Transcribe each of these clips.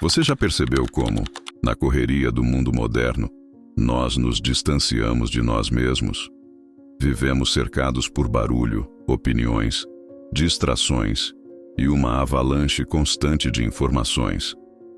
Você já percebeu como, na correria do mundo moderno, nós nos distanciamos de nós mesmos? Vivemos cercados por barulho, opiniões, distrações e uma avalanche constante de informações.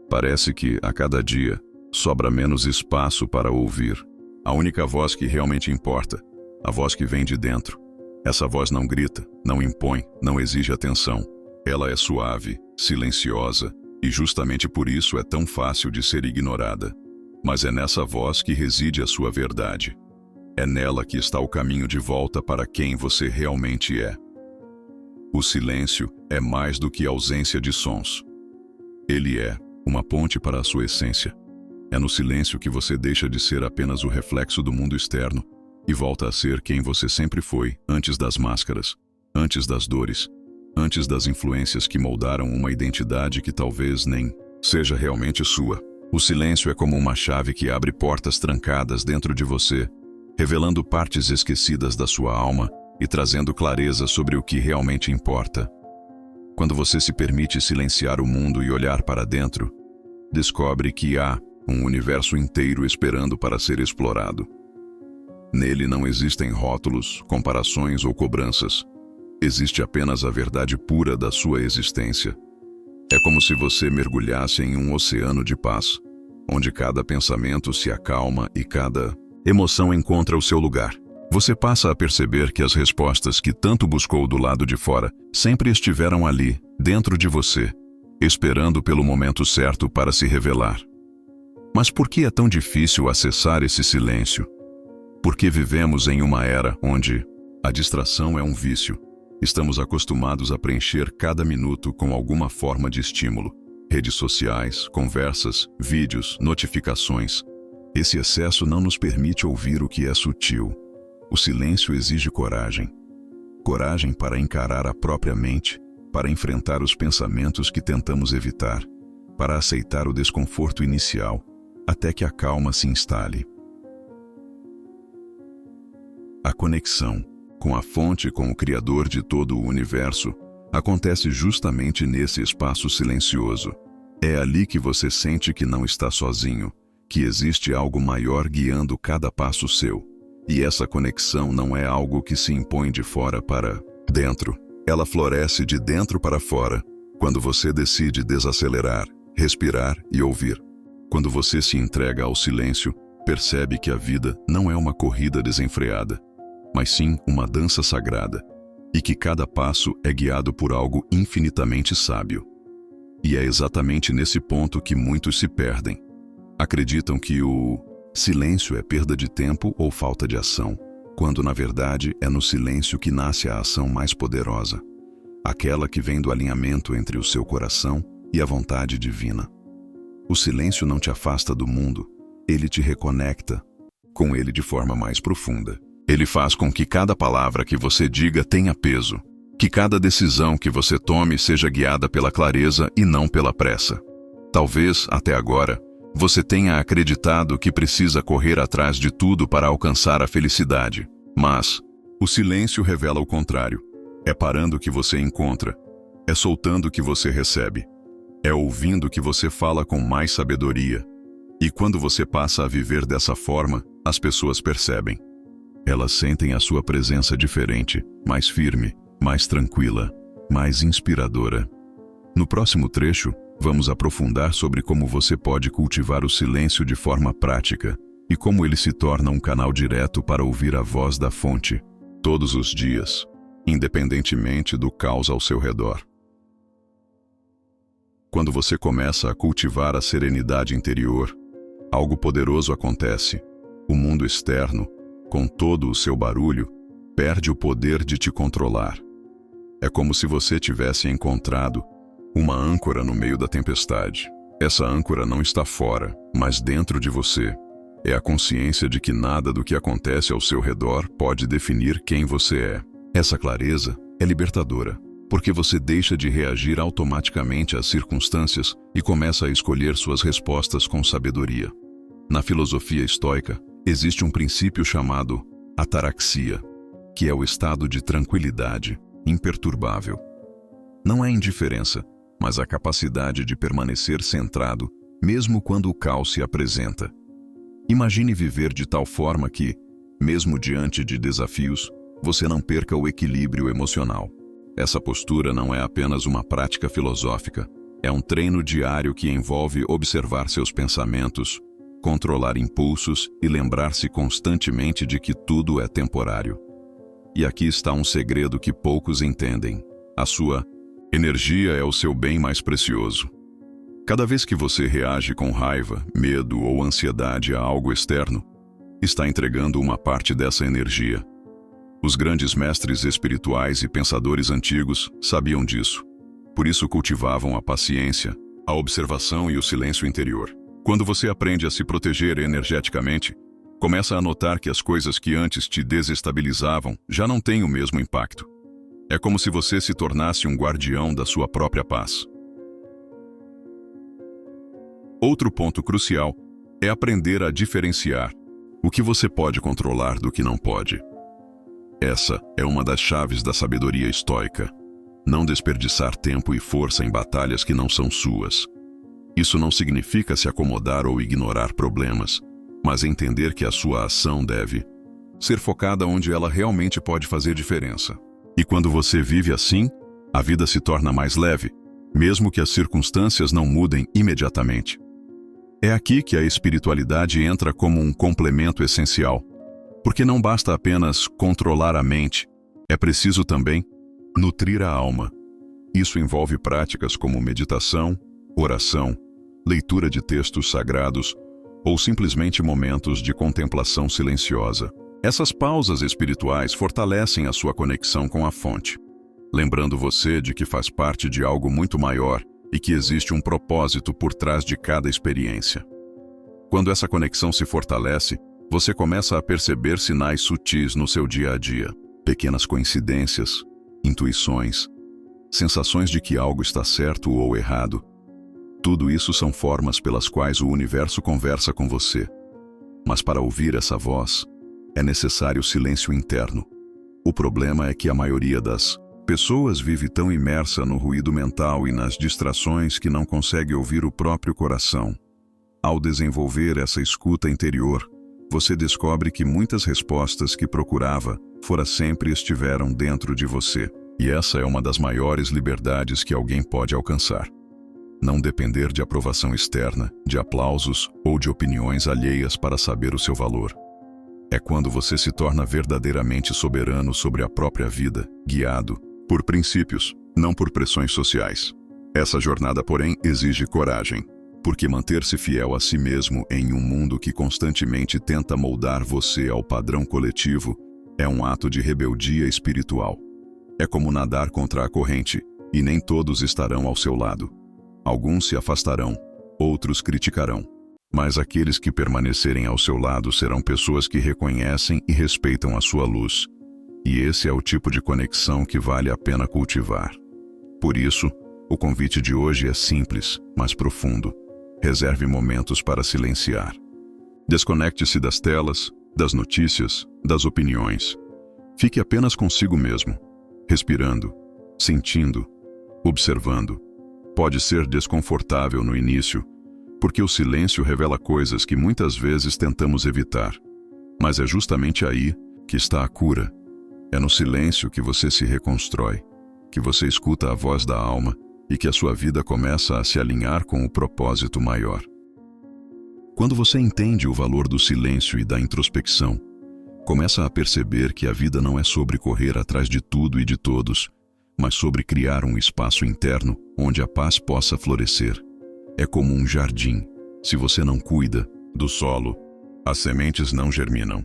Parece que, a cada dia, sobra menos espaço para ouvir a única voz que realmente importa, a voz que vem de dentro. Essa voz não grita, não impõe, não exige atenção. Ela é suave, silenciosa, e justamente por isso é tão fácil de ser ignorada. Mas é nessa voz que reside a sua verdade. É nela que está o caminho de volta para quem você realmente é. O silêncio é mais do que ausência de sons. Ele é uma ponte para a sua essência. É no silêncio que você deixa de ser apenas o reflexo do mundo externo e volta a ser quem você sempre foi, antes das máscaras, antes das dores, antes das influências que moldaram uma identidade que talvez nem seja realmente sua. O silêncio é como uma chave que abre portas trancadas dentro de você, revelando partes esquecidas da sua alma e trazendo clareza sobre o que realmente importa. Quando você se permite silenciar o mundo e olhar para dentro, descobre que há um universo inteiro esperando para ser explorado. Nele não existem rótulos, comparações ou cobranças. Existe apenas a verdade pura da sua existência. É como se você mergulhasse em um oceano de paz, onde cada pensamento se acalma e cada emoção encontra o seu lugar. Você passa a perceber que as respostas que tanto buscou do lado de fora sempre estiveram ali, dentro de você, esperando pelo momento certo para se revelar. Mas por que é tão difícil acessar esse silêncio? Porque vivemos em uma era onde a distração é um vício. Estamos acostumados a preencher cada minuto com alguma forma de estímulo. Redes sociais, conversas, vídeos, notificações. Esse excesso não nos permite ouvir o que é sutil. O silêncio exige coragem. Coragem para encarar a própria mente, para enfrentar os pensamentos que tentamos evitar, para aceitar o desconforto inicial, até que a calma se instale. A conexão com a fonte, com o Criador de todo o universo, acontece justamente nesse espaço silencioso. É ali que você sente que não está sozinho, que existe algo maior guiando cada passo seu. E essa conexão não é algo que se impõe de fora para dentro. Ela floresce de dentro para fora, quando você decide desacelerar, respirar e ouvir. Quando você se entrega ao silêncio, percebe que a vida não é uma corrida desenfreada, mas sim uma dança sagrada, e que cada passo é guiado por algo infinitamente sábio. E é exatamente nesse ponto que muitos se perdem. Acreditam que o silêncio é perda de tempo ou falta de ação, quando na verdade é no silêncio que nasce a ação mais poderosa, aquela que vem do alinhamento entre o seu coração e a vontade divina. O silêncio não te afasta do mundo, ele te reconecta com ele de forma mais profunda. Ele faz com que cada palavra que você diga tenha peso, que cada decisão que você tome seja guiada pela clareza e não pela pressa. Talvez, até agora, você tenha acreditado que precisa correr atrás de tudo para alcançar a felicidade. Mas o silêncio revela o contrário. É parando que você encontra, é soltando que você recebe, é ouvindo que você fala com mais sabedoria. E quando você passa a viver dessa forma, as pessoas percebem. Elas sentem a sua presença diferente, mais firme, mais tranquila, mais inspiradora. No próximo trecho, vamos aprofundar sobre como você pode cultivar o silêncio de forma prática e como ele se torna um canal direto para ouvir a voz da fonte, todos os dias, independentemente do caos ao seu redor. Quando você começa a cultivar a serenidade interior, algo poderoso acontece. O mundo externo, com todo o seu barulho, perde o poder de te controlar. É como se você tivesse encontrado uma âncora no meio da tempestade. Essa âncora não está fora, mas dentro de você. É a consciência de que nada do que acontece ao seu redor pode definir quem você é. Essa clareza é libertadora, porque você deixa de reagir automaticamente às circunstâncias e começa a escolher suas respostas com sabedoria. Na filosofia estoica, existe um princípio chamado ataraxia, que é o estado de tranquilidade, imperturbável. Não é indiferença, mas a capacidade de permanecer centrado, mesmo quando o caos se apresenta. Imagine viver de tal forma que, mesmo diante de desafios, você não perca o equilíbrio emocional. Essa postura não é apenas uma prática filosófica, é um treino diário que envolve observar seus pensamentos, controlar impulsos e lembrar-se constantemente de que tudo é temporário. E aqui está um segredo que poucos entendem. A sua energia é o seu bem mais precioso. Cada vez que você reage com raiva, medo ou ansiedade a algo externo, está entregando uma parte dessa energia. Os grandes mestres espirituais e pensadores antigos sabiam disso. Por isso cultivavam a paciência, a observação e o silêncio interior. Quando você aprende a se proteger energeticamente, começa a notar que as coisas que antes te desestabilizavam já não têm o mesmo impacto. É como se você se tornasse um guardião da sua própria paz. Outro ponto crucial é aprender a diferenciar o que você pode controlar do que não pode. Essa é uma das chaves da sabedoria estoica. Não desperdiçar tempo e força em batalhas que não são suas. Isso não significa se acomodar ou ignorar problemas, mas entender que a sua ação deve ser focada onde ela realmente pode fazer diferença. E quando você vive assim, a vida se torna mais leve, mesmo que as circunstâncias não mudem imediatamente. É aqui que a espiritualidade entra como um complemento essencial, porque não basta apenas controlar a mente, é preciso também nutrir a alma. Isso envolve práticas como meditação, oração, leitura de textos sagrados ou simplesmente momentos de contemplação silenciosa. Essas pausas espirituais fortalecem a sua conexão com a fonte, lembrando você de que faz parte de algo muito maior e que existe um propósito por trás de cada experiência. Quando essa conexão se fortalece, você começa a perceber sinais sutis no seu dia a dia, pequenas coincidências, intuições, sensações de que algo está certo ou errado. Tudo isso são formas pelas quais o universo conversa com você. Mas para ouvir essa voz, é necessário silêncio interno. O problema é que a maioria das pessoas vive tão imersa no ruído mental e nas distrações que não consegue ouvir o próprio coração. Ao desenvolver essa escuta interior, você descobre que muitas respostas que procurava fora sempre estiveram dentro de você. E essa é uma das maiores liberdades que alguém pode alcançar. Não depender de aprovação externa, de aplausos ou de opiniões alheias para saber o seu valor. É quando você se torna verdadeiramente soberano sobre a própria vida, guiado por princípios, não por pressões sociais. Essa jornada, porém, exige coragem, porque manter-se fiel a si mesmo em um mundo que constantemente tenta moldar você ao padrão coletivo é um ato de rebeldia espiritual. É como nadar contra a corrente, e nem todos estarão ao seu lado. Alguns se afastarão, outros criticarão. Mas aqueles que permanecerem ao seu lado serão pessoas que reconhecem e respeitam a sua luz. E esse é o tipo de conexão que vale a pena cultivar. Por isso, o convite de hoje é simples, mas profundo. Reserve momentos para silenciar. Desconecte-se das telas, das notícias, das opiniões. Fique apenas consigo mesmo, respirando, sentindo, observando. Pode ser desconfortável no início, porque o silêncio revela coisas que muitas vezes tentamos evitar. Mas é justamente aí que está a cura. É no silêncio que você se reconstrói, que você escuta a voz da alma e que a sua vida começa a se alinhar com o propósito maior. Quando você entende o valor do silêncio e da introspecção, começa a perceber que a vida não é sobre correr atrás de tudo e de todos, mas sobre criar um espaço interno onde a paz possa florescer. É como um jardim. Se você não cuida do solo, as sementes não germinam.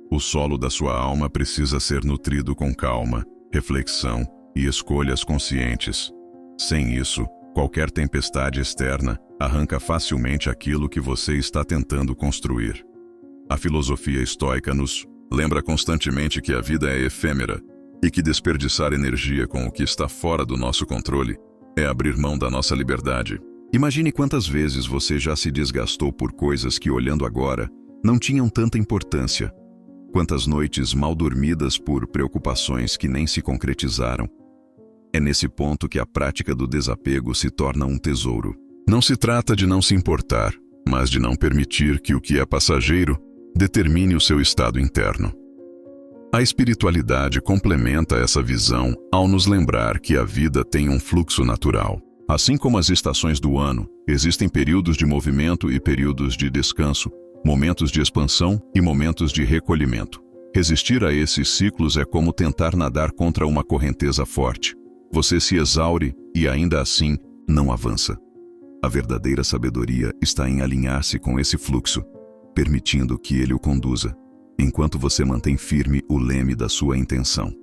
O solo da sua alma precisa ser nutrido com calma, reflexão e escolhas conscientes. Sem isso, qualquer tempestade externa arranca facilmente aquilo que você está tentando construir. A filosofia estoica nos lembra constantemente que a vida é efêmera e que desperdiçar energia com o que está fora do nosso controle é abrir mão da nossa liberdade. Imagine quantas vezes você já se desgastou por coisas que, olhando agora, não tinham tanta importância. Quantas noites mal dormidas por preocupações que nem se concretizaram. É nesse ponto que a prática do desapego se torna um tesouro. Não se trata de não se importar, mas de não permitir que o que é passageiro determine o seu estado interno. A espiritualidade complementa essa visão ao nos lembrar que a vida tem um fluxo natural. Assim como as estações do ano, existem períodos de movimento e períodos de descanso, momentos de expansão e momentos de recolhimento. Resistir a esses ciclos é como tentar nadar contra uma correnteza forte. Você se exaure e ainda assim não avança. A verdadeira sabedoria está em alinhar-se com esse fluxo, permitindo que ele o conduza, enquanto você mantém firme o leme da sua intenção.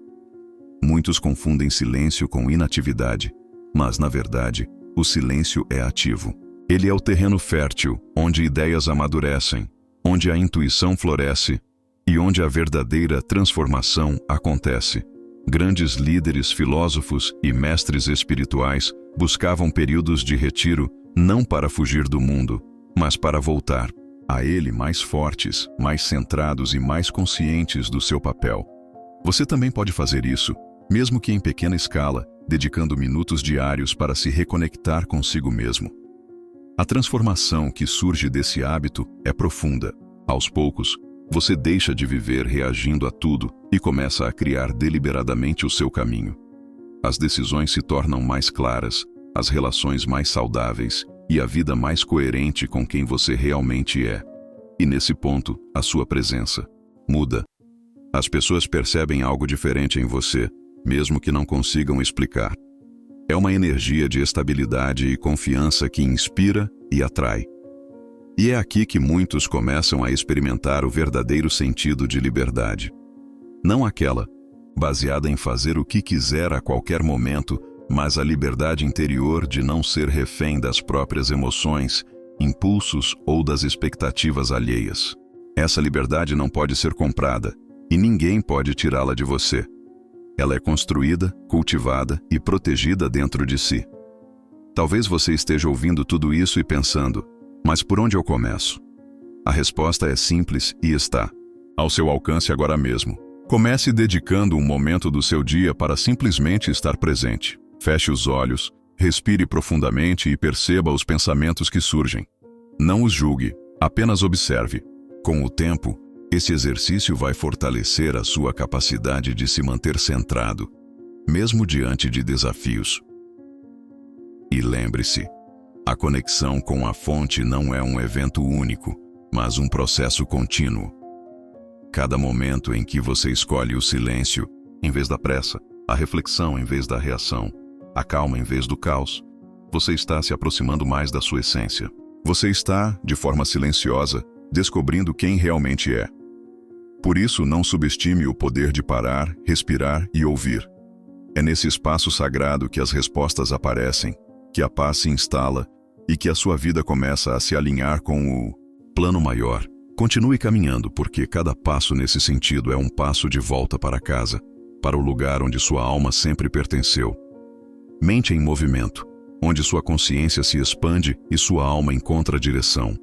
Muitos confundem silêncio com inatividade, mas, na verdade, o silêncio é ativo. Ele é o terreno fértil, onde ideias amadurecem, onde a intuição floresce e onde a verdadeira transformação acontece. Grandes líderes, filósofos e mestres espirituais buscavam períodos de retiro não para fugir do mundo, mas para voltar a ele mais fortes, mais centrados e mais conscientes do seu papel. Você também pode fazer isso, mesmo que em pequena escala, dedicando minutos diários para se reconectar consigo mesmo. A transformação que surge desse hábito é profunda. Aos poucos, você deixa de viver reagindo a tudo e começa a criar deliberadamente o seu caminho. As decisões se tornam mais claras, as relações mais saudáveis e a vida mais coerente com quem você realmente é. E nesse ponto, a sua presença muda. As pessoas percebem algo diferente em você, mesmo que não consigam explicar. É uma energia de estabilidade e confiança que inspira e atrai. E é aqui que muitos começam a experimentar o verdadeiro sentido de liberdade. Não aquela baseada em fazer o que quiser a qualquer momento, mas a liberdade interior de não ser refém das próprias emoções, impulsos ou das expectativas alheias. Essa liberdade não pode ser comprada, e ninguém pode tirá-la de você. Ela é construída, cultivada e protegida dentro de si. Talvez você esteja ouvindo tudo isso e pensando, mas por onde eu começo? A resposta é simples e está ao seu alcance agora mesmo. Comece dedicando um momento do seu dia para simplesmente estar presente. Feche os olhos, respire profundamente e perceba os pensamentos que surgem. Não os julgue, apenas observe. Com o tempo, esse exercício vai fortalecer a sua capacidade de se manter centrado, mesmo diante de desafios. E lembre-se, a conexão com a fonte não é um evento único, mas um processo contínuo. Cada momento em que você escolhe o silêncio, em vez da pressa, a reflexão em vez da reação, a calma em vez do caos, você está se aproximando mais da sua essência. Você está, de forma silenciosa, descobrindo quem realmente é. Por isso, não subestime o poder de parar, respirar e ouvir. É nesse espaço sagrado que as respostas aparecem, que a paz se instala e que a sua vida começa a se alinhar com o plano maior. Continue caminhando, porque cada passo nesse sentido é um passo de volta para casa, para o lugar onde sua alma sempre pertenceu. Mente em movimento, onde sua consciência se expande e sua alma encontra direção.